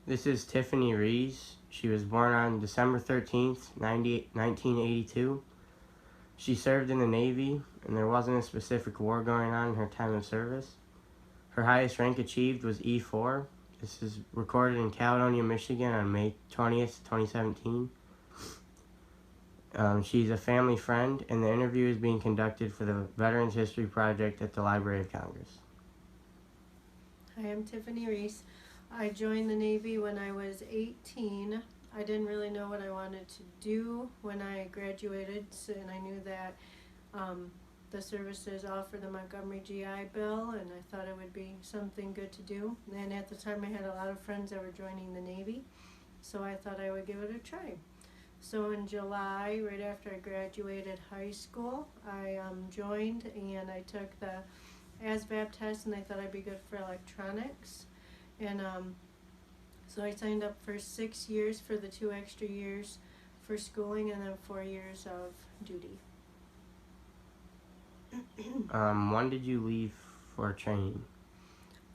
This is Tiffany Rees. She was born on December 13th, 1982. She served in the Navy, and there wasn't a specific war going on in her time of service. Her highest rank achieved was E4. This is recorded in Caledonia, Michigan on May 20th, 2017. She's a family friend, and the interview is being conducted for the Veterans History Project at the Library of Congress. Hi, I'm Tiffany Rees. I joined the Navy when I was 18. I didn't really know what I wanted to do when I graduated, and I knew that the services offered the Montgomery GI Bill, and I thought it would be something good to do. And at the time I had a lot of friends that were joining the Navy, so I thought I would give it a try. So in July, right after I graduated high school, I joined, and I took the ASVAB test, and I thought I'd be good for electronics. And so I signed up for 6 years for the 2 extra years for schooling, and then 4 years of duty. When did you leave for training?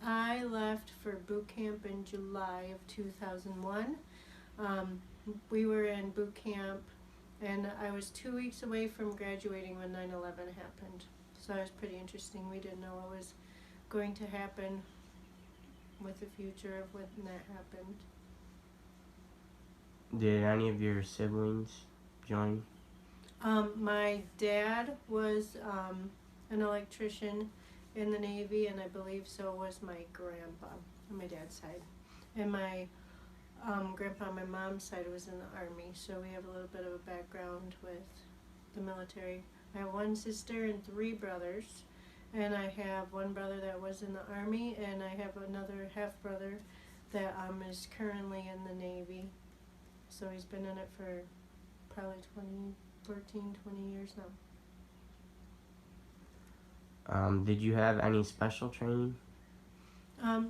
I left for boot camp in July of 2001. We were in boot camp, and I was 2 weeks away from graduating when 9/11 happened. So it was pretty interesting. We didn't know what was going to happen with the future of when that happened. Did any of your siblings join? My dad was an electrician in the Navy, and I believe so was my grandpa on my dad's side. And my grandpa on my mom's side was in the Army, so we have a little bit of a background with the military. I have 1 sister and 3 brothers, and I have 1 brother that was in the Army, and I have another half-brother that is currently in the Navy. So he's been in it for probably 20 years now. Did you have any special training?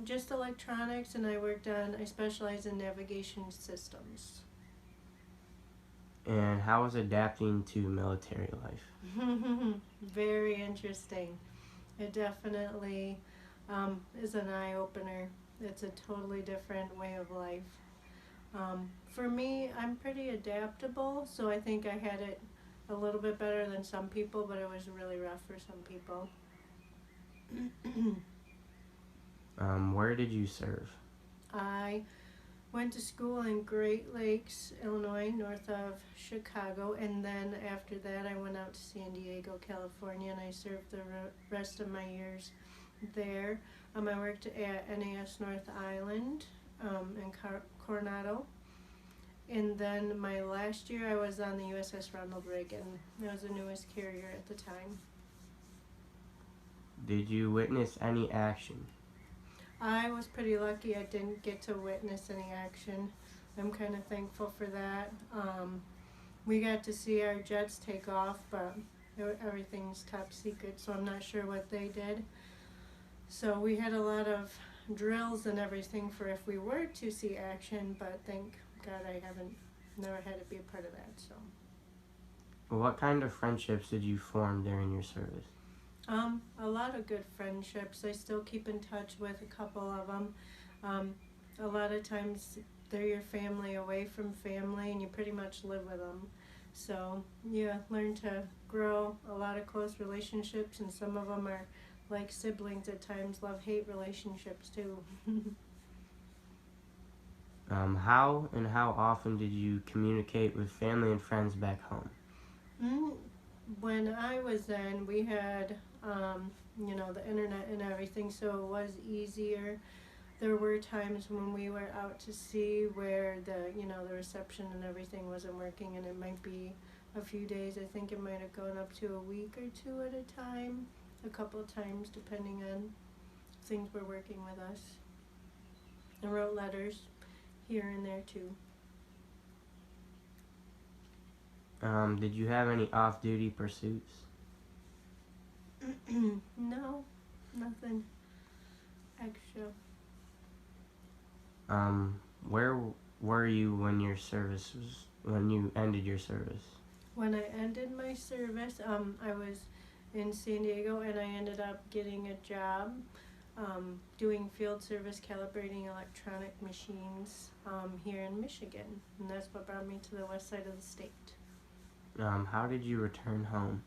Just electronics, and I specialize in navigation systems. And how was adapting to military life? Very interesting. It definitely is an eye-opener. It's a totally different way of life. For me, I'm pretty adaptable, so I think I had it a little bit better than some people, but it was really rough for some people. Where did you serve? I went to school in Great Lakes, Illinois, north of Chicago, and then after that I went out to San Diego, California, and I served the rest of my years there. I worked at NAS North Island in Coronado, and then my last year I was on the USS Ronald Reagan. I was the newest carrier at the time. Did you witness any action? I was pretty lucky I didn't get to witness any action. I'm kind of thankful for that. We got to see our jets take off, but everything's top secret, so I'm not sure what they did. So we had a lot of drills and everything for if we were to see action, but thank God I never had to be a part of that. So. What kind of friendships did you form during your service? A lot of good friendships. I still keep in touch with a couple of them. A lot of times they're your family away from family, and you pretty much live with them. So you learn to grow a lot of close relationships, and some of them are like siblings at times, love-hate relationships too. How often did you communicate with family and friends back home? When I was in, we had the internet and everything, so it was easier. There were times when we were out to sea where the reception and everything wasn't working, and it might be a few days. I think it might have gone up to a week or 2 at a time, a couple of times depending on things were working with us. I wrote letters here and there too. Did you have any off-duty pursuits? No, nothing extra. Where were you when you ended your service? When I ended my service, I was in San Diego, and I ended up getting a job doing field service calibrating electronic machines here in Michigan, and that's what brought me to the west side of the state. How did you return home?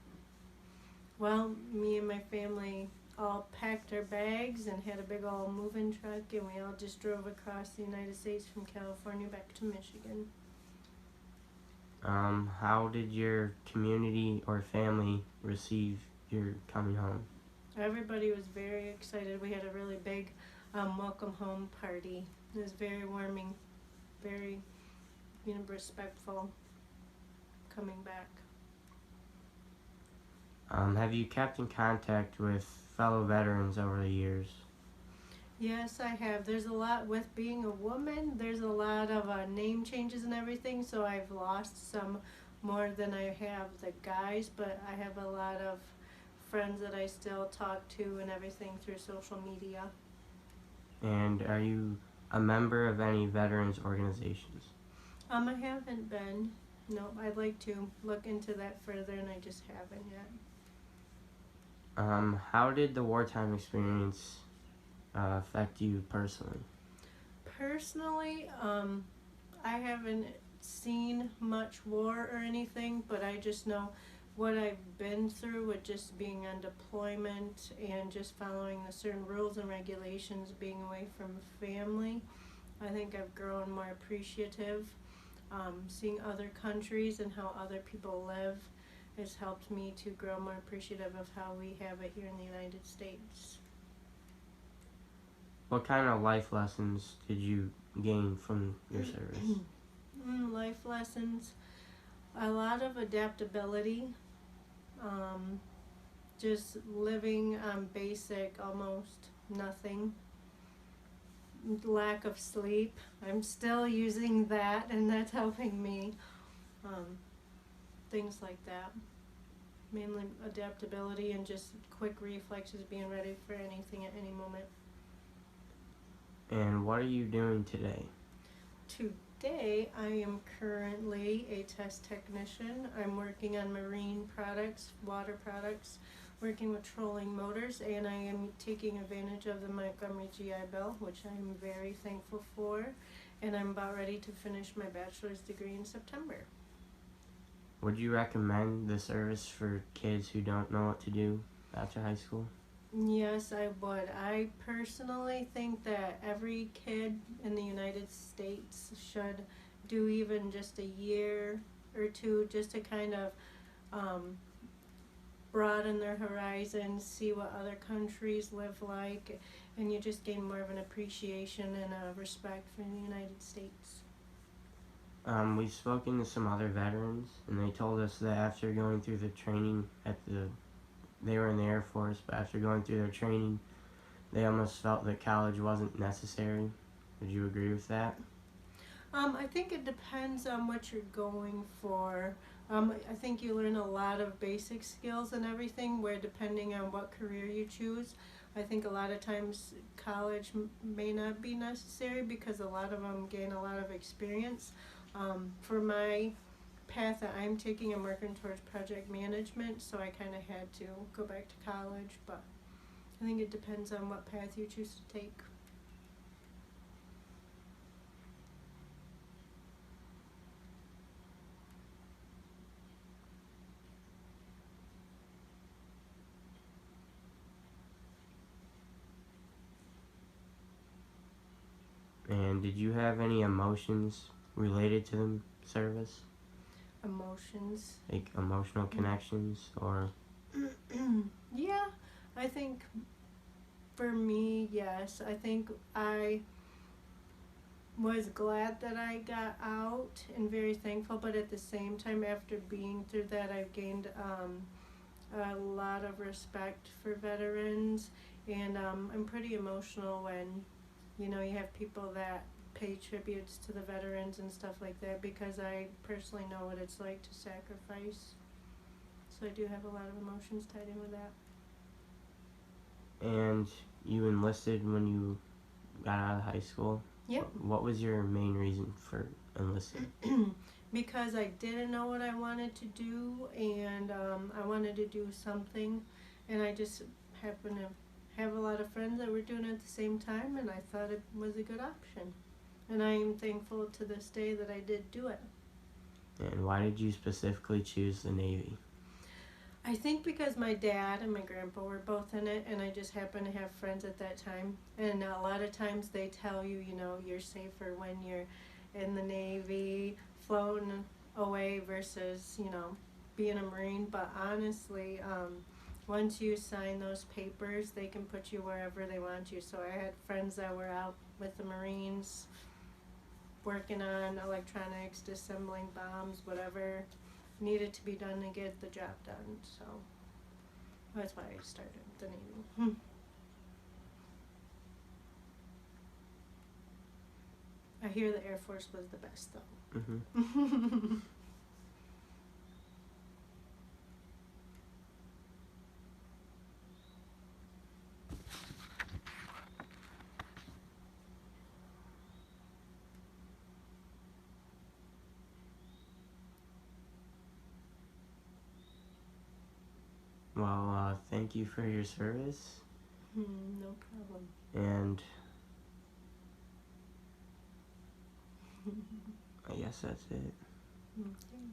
Well, me and my family all packed our bags and had a big old moving truck, and we all just drove across the United States from California back to Michigan. How did your community or family receive your coming home? Everybody was very excited. We had a really big welcome home party. It was very warming, very, respectful coming back. Have you kept in contact with fellow veterans over the years? Yes, I have. There's a lot with being a woman. There's a lot of name changes and everything, so I've lost some more than I have the guys, but I have a lot of friends that I still talk to and everything through social media. And are you a member of any veterans organizations? I haven't been. No, I'd like to look into that further, and I just haven't yet. How did the wartime experience affect you personally? Personally, I haven't seen much war or anything, but I just know what I've been through with just being on deployment and just following the certain rules and regulations, being away from family. I think I've grown more appreciative. Seeing other countries and how other people live has helped me to grow more appreciative of how we have it here in the United States. What kind of life lessons did you gain from your service? Life lessons, a lot of adaptability, just living on basic, almost nothing, lack of sleep. I'm still using that, and that's helping me. Things like that. Mainly adaptability and just quick reflexes, being ready for anything at any moment. And what are you doing today? Today, I am currently a test technician. I'm working on marine products, water products, working with trolling motors, and I am taking advantage of the Montgomery GI Bill, which I'm very thankful for, and I'm about ready to finish my bachelor's degree in September. Would you recommend the service for kids who don't know what to do after high school? Yes, I would. I personally think that every kid in the United States should do even just a year or two just to kind of broaden their horizons, see what other countries live like, and you just gain more of an appreciation and a respect for the United States. We've spoken to some other veterans, and they told us that after going through the training they were in the Air Force, but after going through their training, they almost felt that college wasn't necessary. Would you agree with that? I think it depends on what you're going for. I think you learn a lot of basic skills and everything, where depending on what career you choose, I think a lot of times college may not be necessary because a lot of them gain a lot of experience. For my path that I'm taking, I'm working towards project management, so I kind of had to go back to college, but I think it depends on what path you choose to take. And did you have any emotions related to the service? Emotions. Like emotional connections or... Yeah, I think for me, yes. I think I was glad that I got out and very thankful, but at the same time, after being through that, I've gained a lot of respect for veterans, and I'm pretty emotional when you have people that pay tributes to the veterans and stuff like that, because I personally know what it's like to sacrifice. So I do have a lot of emotions tied in with that. And you enlisted when you got out of high school? Yep. What was your main reason for enlisting? Because I didn't know what I wanted to do, and I wanted to do something, and I just happened to have a lot of friends that were doing it at the same time, and I thought it was a good option. And I am thankful to this day that I did do it. And why did you specifically choose the Navy? I think because my dad and my grandpa were both in it, and I just happened to have friends at that time. And a lot of times they tell you, you know, you're safer when you're in the Navy, floating away versus, you know, being a Marine. But honestly, once you sign those papers, they can put you wherever they want you. So I had friends that were out with the Marines, working on electronics, disassembling bombs, whatever needed to be done to get the job done. So that's why I started the Navy. I hear the Air Force was the best though. Mm-hmm. Well, thank you for your service. No problem. And I guess that's it. Okay.